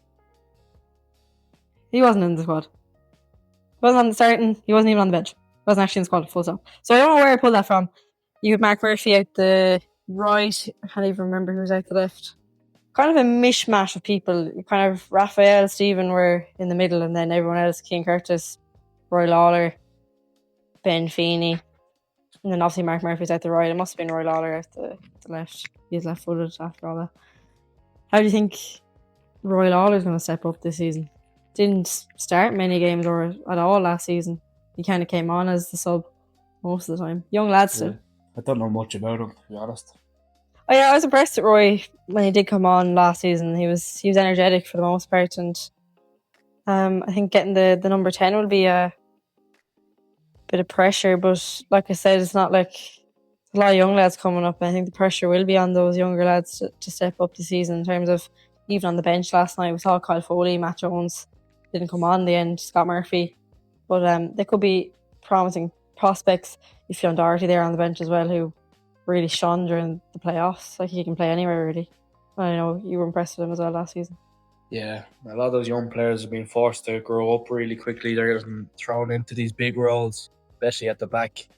He wasn't in the squad. He wasn't on the starting. He wasn't even on the bench. He wasn't actually in the squad full stop. So I don't know where I pulled that from. You had Mark Murphy out the right. I can't even remember who was out the left. Kind of a mishmash of people. Kind of Raphael, Stephen were in the middle, and then everyone else, Keane Curtis, Roy Lawler, Ben Feeney, and then obviously Mark Murphy's out the right. It must have been Roy Lawler out the left. He's left-footed after all that. How do you think Roy Lawler's going to step up this season? Didn't start many games or at all last season. He kind of came on as the sub most of the time. Young lad still. Yeah. I don't know much about him, to be honest. Oh yeah, I was impressed with Roy when he did come on last season. He was energetic for the most part, and I think getting the number 10 will be a bit of pressure. But like I said, it's not like a lot of young lads coming up. I think the pressure will be on those younger lads to step up this season. In terms of even on the bench last night, we saw Kyle Foley, Matt Jones didn't come on in the end, Scott Murphy, but there could be promising prospects. If Fionn Doherty there on the bench as well, who really shone during the playoffs. Like, he can play anywhere really. I know you were impressed with him as well last season. Yeah, a lot of those young players have been forced to grow up really quickly. They're getting thrown into these big roles, especially at the back.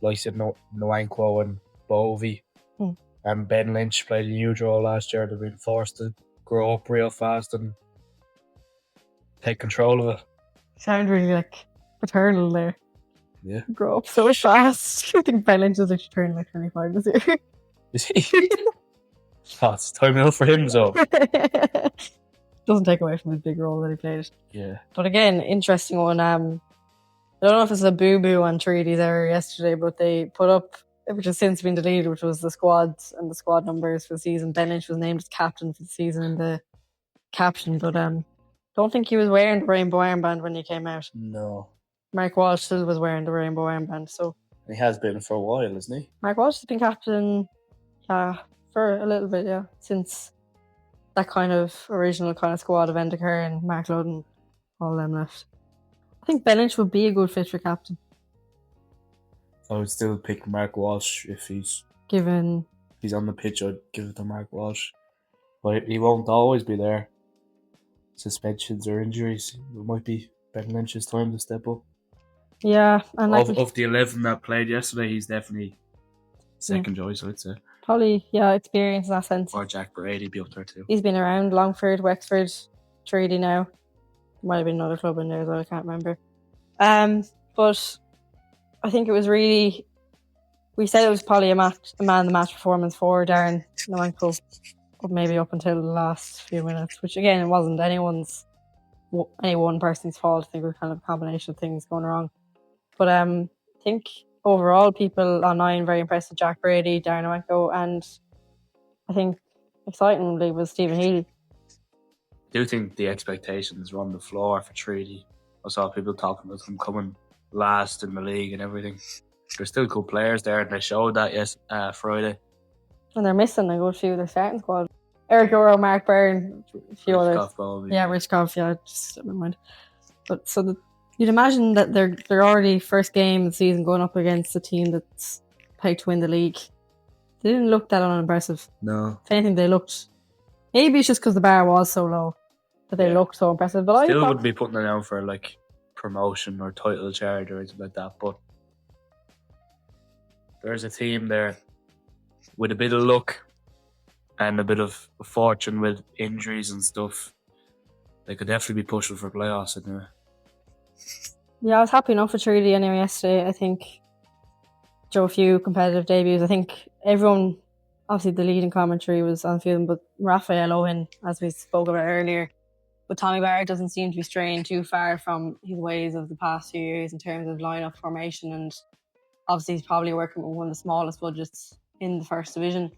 Like I said, Nwankwo and Bovey. And Ben Lynch played a huge role last year. They've been forced to grow up real fast and take control of it. Sound really like paternal there. Yeah. Grow up so fast. I think Ben Lynch is like turning like 25 this year. Is he? Oh, it's time enough for him, so. Doesn't take away from his big role that he played. Yeah. But again, interesting one. I don't know if it's a boo-boo on Treaty's error yesterday, but they put up, which has since been deleted, which was the squads and the squad numbers for the season. Ben Lynch was named as captain for the season in the caption, but don't think he was wearing the rainbow armband when he came out. No. Mark Walsh still was wearing the rainbow armband, so. He has been for a while, isn't he? Mark Walsh has been captain, for a little bit, yeah, since that kind of original kind of squad of Endicott and Mark Ludden, all them left. I think Ben Lynch would be a good fit for captain. I would still pick Mark Walsh if he's on the pitch. I'd give it to Mark Walsh, but he won't always be there. Suspensions or injuries, it might be Ben Lynch's time to step up. Yeah, and of the 11 that played yesterday, he's definitely second choice, I'd say. Probably, experience in that sense. Or Jack Brady be up there too. He's been around Longford, Wexford, Treaty now. Might have been another club in there as well, I can't remember. But I think it was really, we said it was probably a man of the match performance for Darren Nwankwo, but maybe up until the last few minutes, which again, it wasn't any one person's fault. I think it was kind of a combination of things going wrong. But I think overall, people online very impressed with Jack Brady, Darren Nwankwo, and I think excitingly was Stephen Healy. I do think the expectations were on the floor for Treaty. I saw people talking about them coming last in the league and everything. There's still good players there, and they showed that Friday. And they're missing a good few of their starting squad. Eric Oro, Mark Byrne, a few others. Rich Goff, just never mind. But so you'd imagine that they're already first game of the season going up against a team that's pegged to win the league. They didn't look that unimpressive. No. If anything, they looked. Maybe it's just because the bar was so low that they looked so impressive. But still wouldn't be putting it down for like promotion or title charge or anything like that. But there's a team there with a bit of luck and a bit of fortune with injuries and stuff, they could definitely be pushing for playoffs anyway. Yeah, I was happy enough with Treaty anyway yesterday. I think Joe, a few competitive debuts. I think everyone, obviously the leading commentary was on field, but Raphael Owen, as we spoke about earlier, but Tommy Barrett doesn't seem to be straying too far from his ways of the past few years in terms of lineup formation, and obviously he's probably working with one of the smallest budgets in the first division,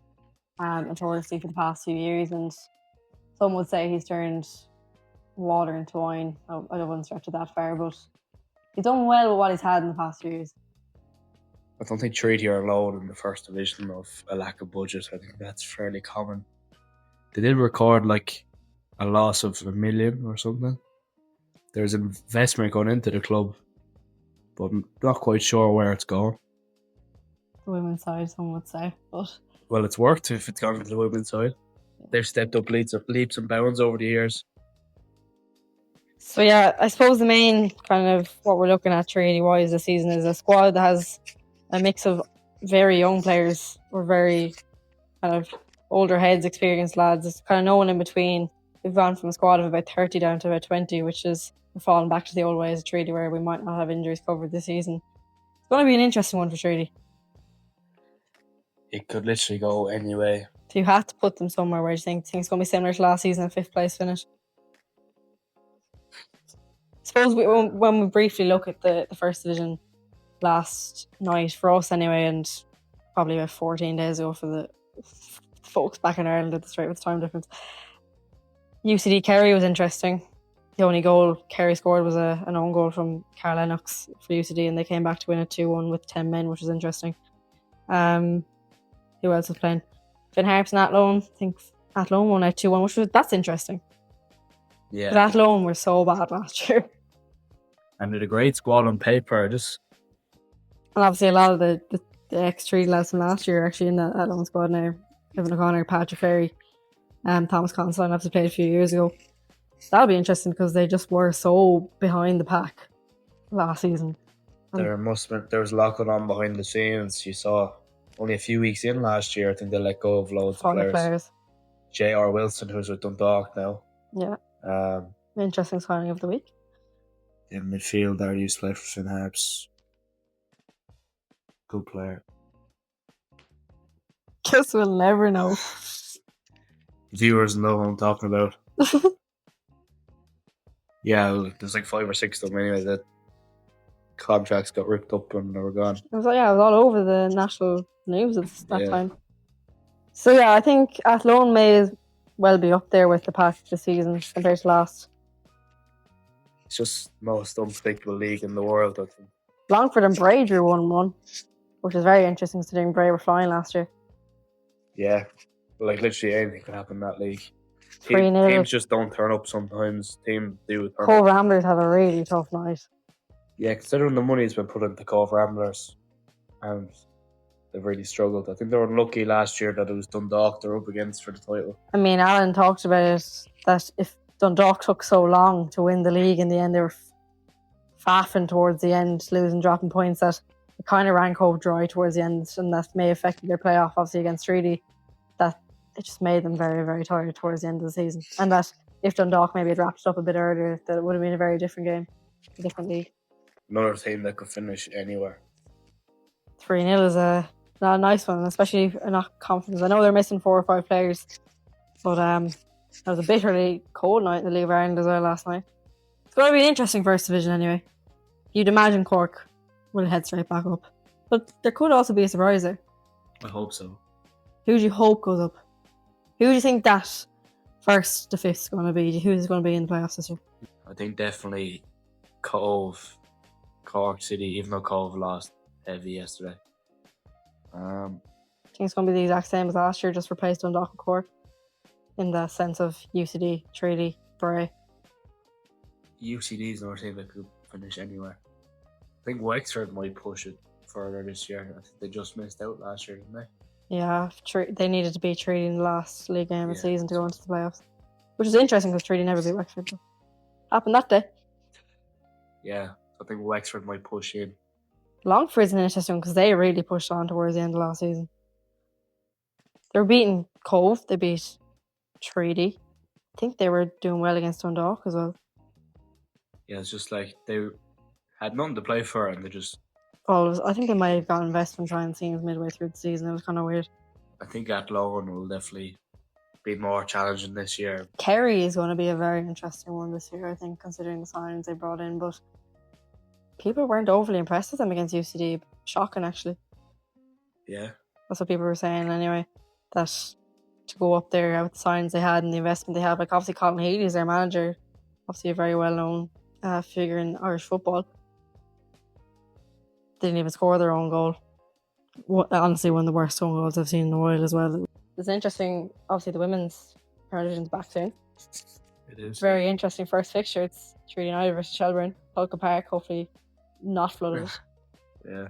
notoriously for the past few years, and some would say he's turned water into wine. I don't want to stretch it that far, but he's done well with what he's had in the past few years. I don't think Treaty are alone in the first division of a lack of budget. I think that's fairly common. They did record like a loss of $1 million or something. There's investment going into the club, but I'm not quite sure where it's going. The women's side, some would say, but well, it's worked if it's gone to the women's side. They've stepped up leaps and bounds over the years. So yeah, I suppose the main kind of what we're looking at Treaty-wise this season is a squad that has a mix of very young players or very kind of older heads, experienced lads. It's kind of no one in between. We've gone from a squad of about 30 down to about 20, which is falling back to the old ways of Treaty where we might not have injuries covered this season. It's going to be an interesting one for Treaty. It could literally go any way. If you had to put them somewhere, where do you think it's going to be similar to last season, a 5th place finish? I suppose when we briefly look at the first division last night, for us anyway, and probably about 14 days ago for the folks back in Ireland at the straight with the time difference, UCD Kerry was interesting. The only goal Kerry scored was an own goal from Carl Lennox for UCD, and they came back to win it 2-1 with 10 men, which was interesting. Who else was playing? Finn Harps and Athlone. I think Athlone won out 2-1, that's interesting. Yeah. But Athlone were so bad last year. And they're a great squad on paper. And obviously a lot of the X3 lads from last year are actually in that Athlone squad now. Kevin O'Connor, Patrick Ferry, Thomas Constantine obviously played a few years ago. That'll be interesting because they just were so behind the pack last season. There was a lot going on behind the scenes. You saw only a few weeks in last year, I think they let go of loads of players. J.R. Wilson, who's with Dundalk now. Yeah. Interesting signing of the week. In midfield, there used to play for Finn Harps. Good player. Guess we'll never know. Viewers know what I'm talking about. Yeah, there's like 5 or 6 of them anyway that contracts got ripped up and they were gone. It was all over the national news at that time. So yeah, I think Athlone may as well be up there with the pack this season compared to last. It's just the most unpredictable league in the world, I think. Longford and Bray drew 1-1, which is very interesting considering Bray were flying last year. Yeah, like literally anything can happen in that league. 3-0. Teams just don't turn up sometimes. Teams do turn Cove up. Ramblers had a really tough night. Yeah, considering the money's been put into Cove Ramblers, and they've really struggled. I think they were unlucky last year that it was Dundalk they're up against for the title. I mean, Alan talked about it, that if Dundalk took so long to win the league, in the end they were faffing towards the end, dropping points, that it kind of ran Cove dry towards the end, and that may have affected their playoff, obviously, against Treaty. That it just made them very, very tired towards the end of the season. And that if Dundalk maybe had wrapped it up a bit earlier, that it would have been a very different game, a different league. Another team that could finish anywhere. 3-0 is a nice one, especially if not confidence. I know they're missing 4 or 5 players, but that was a bitterly cold night in the League of Ireland as well last night. It's going to be an interesting first division anyway. You'd imagine Cork will head straight back up, but there could also be a surprise there. I hope so. Who do you hope goes up? Who do you think that 1st to 5th is going to be? Who's going to be in the playoffs this year? I think definitely Cove, Cork City, even though Cove lost heavy yesterday. I think it's going to be the exact same as last year, just replaced Dundalk and Cork in the sense of UCD, Treaty, Bray. UCD is another team that could finish anywhere. I think Wexford might push it further this year. I think they just missed out last year, didn't they? Yeah, they needed to beat Treaty in the last league game of the season to go into the playoffs. Which is interesting because Treaty never beat Wexford. Happened that day. Yeah, I think Wexford might push in. Longford's an interesting one because they really pushed on towards the end of last season. They were beating Cove. They beat Treaty. I think they were doing well against Dundalk as well. Yeah, it's just like they had nothing to play for, and they just. I think they might have got investment trying teams midway through the season. It was kind of weird. I think Athlone will definitely be more challenging this year. Kerry is going to be a very interesting one this year, I think, considering the signings they brought in. But people weren't overly impressed with them against UCD. Shocking, actually. Yeah. That's what people were saying anyway. That to go up there with the signings they had and the investment they had, like obviously Colin Healy is their manager, obviously a very well-known figure in Irish football. Didn't even score their own goal. Honestly, one of the worst own goals I've seen in a while as well. It's interesting, obviously the women's Paralympics back soon. It is. Very interesting first fixture. It's Treaty United versus Shelbourne, Polka Park, hopefully not flooded. Yeah.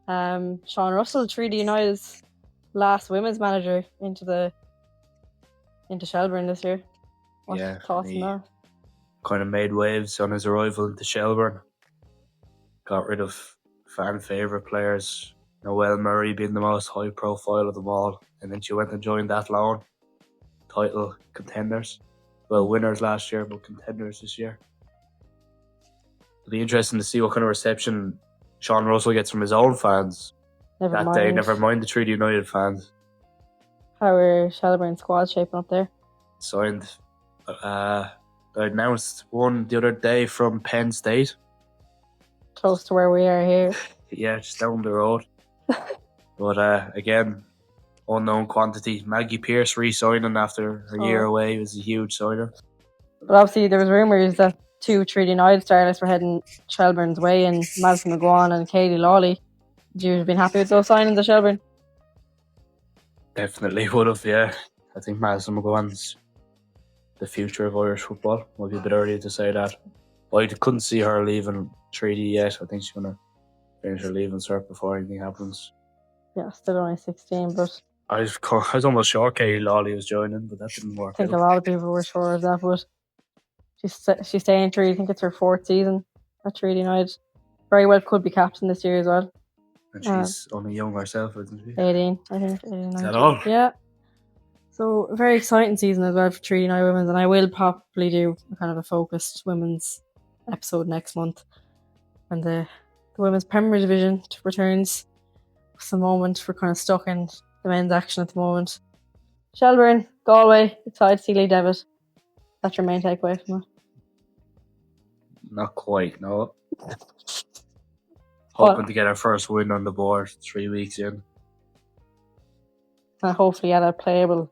Sean Russell, Treaty United's last women's manager into Shelbourne this year. What's your thoughts on that? Kind of made waves on his arrival into Shelbourne. Got rid of fan favourite players. Noelle Murray being the most high profile of them all. And then she went and joined Athlone. Title contenders. Well, winners last year, but contenders this year. It'll be interesting to see what kind of reception Sean Russell gets from his own fans never mind the Treaty United fans. How are Shelbourne squad shaping up there? Signed. They announced one the other day from Penn State. Close to where we are here. Yeah, just down the road. But again, unknown quantity. Maggie Pearce re-signing after her year away was a huge signer. But obviously there was rumours that 2 Treaty United starters were heading Shelbourne's way, and Madison McGuan and Katie Lawley. Would you have been happy with those signings at Shelbourne? Definitely would have, yeah. I think Madison McGuan's the future of Irish football. Might be a bit early to say that. I couldn't see her leaving Treaty yet. I think she's going to finish her leaving cert before anything happens. Yeah, still only 16, but I was almost sure Katie Lawley was joining, but that didn't work. I think a lot of people were sure of that, but she's staying Treaty. I think it's her 4th season at Treaty United. Very well could be captain this year as well. And she's only young herself, isn't she? 18, I think. 18, is that all? Yeah. So, a very exciting season as well for Treaty United Women's, and I will probably do kind of a focused women's episode next month when the Women's Premier Division returns. For the moment, we're kind of stuck in the men's action at the moment. Shelbourne, Galway, excited to see Lee Devitt. That's your main takeaway from it? Not quite, no. Hoping to get our first win on the board 3 weeks in. And hopefully at a playable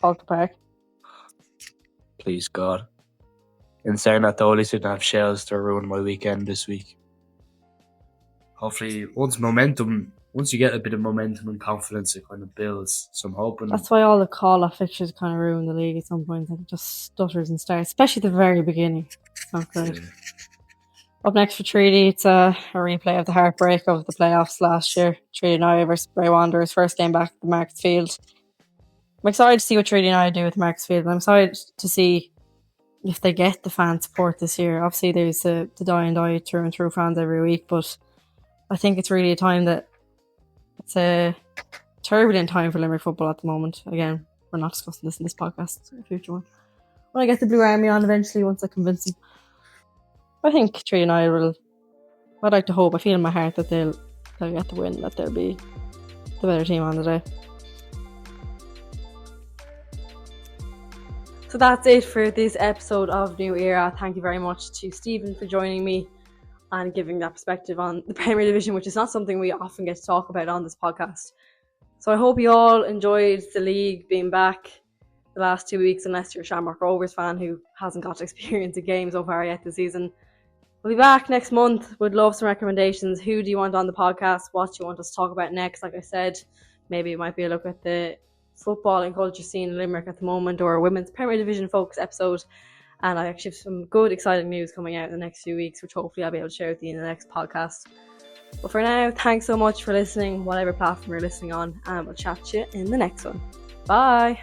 Polka Park. Please God. In saying that though, at least I didn't have shells to ruin my weekend this week. Hopefully once you get a bit of momentum and confidence, it kind of builds some hope. That's why all the call-off fixtures kind of ruin the league at some point. Like it just stutters and starts, especially at the very beginning. It's not great. Yeah. Up next for Treaty, it's a replay of the heartbreak of the playoffs last year. Treaty United versus Bray Wanderers, first game back at the Markets Field. I'm excited to see what Treaty United do with Markets Field. I'm excited to see if they get the fan support this year. Obviously, there's the die and die through and through fans every week, but I think it's really a time that it's a turbulent time for Limerick football at the moment. Again, we're not discussing this in this podcast, a future one. When I get the Blue Army on eventually, once I convince them. I think Treaty United will. I'd like to hope. I feel in my heart that they'll get the win. That they'll be the better team on the day. So that's it for this episode of New Era. Thank you very much to Stephen for joining me and giving that perspective on the Premier Division, which is not something we often get to talk about on this podcast. So I hope you all enjoyed the league being back the last 2 weeks, unless you're a Shamrock Rovers fan who hasn't got to experience a game so far yet this season. We'll be back next month. Would love some recommendations. Who do you want on the podcast? What do you want us to talk about next? Like I said, maybe it might be a look at the football and culture scene in Limerick at the moment, or a Women's Premier Division focus episode. And I actually have some good, exciting news coming out in the next few weeks, which hopefully I'll be able to share with you in the next podcast. But for now, thanks so much for listening, whatever platform you're listening on, and we'll chat to you in the next one. Bye!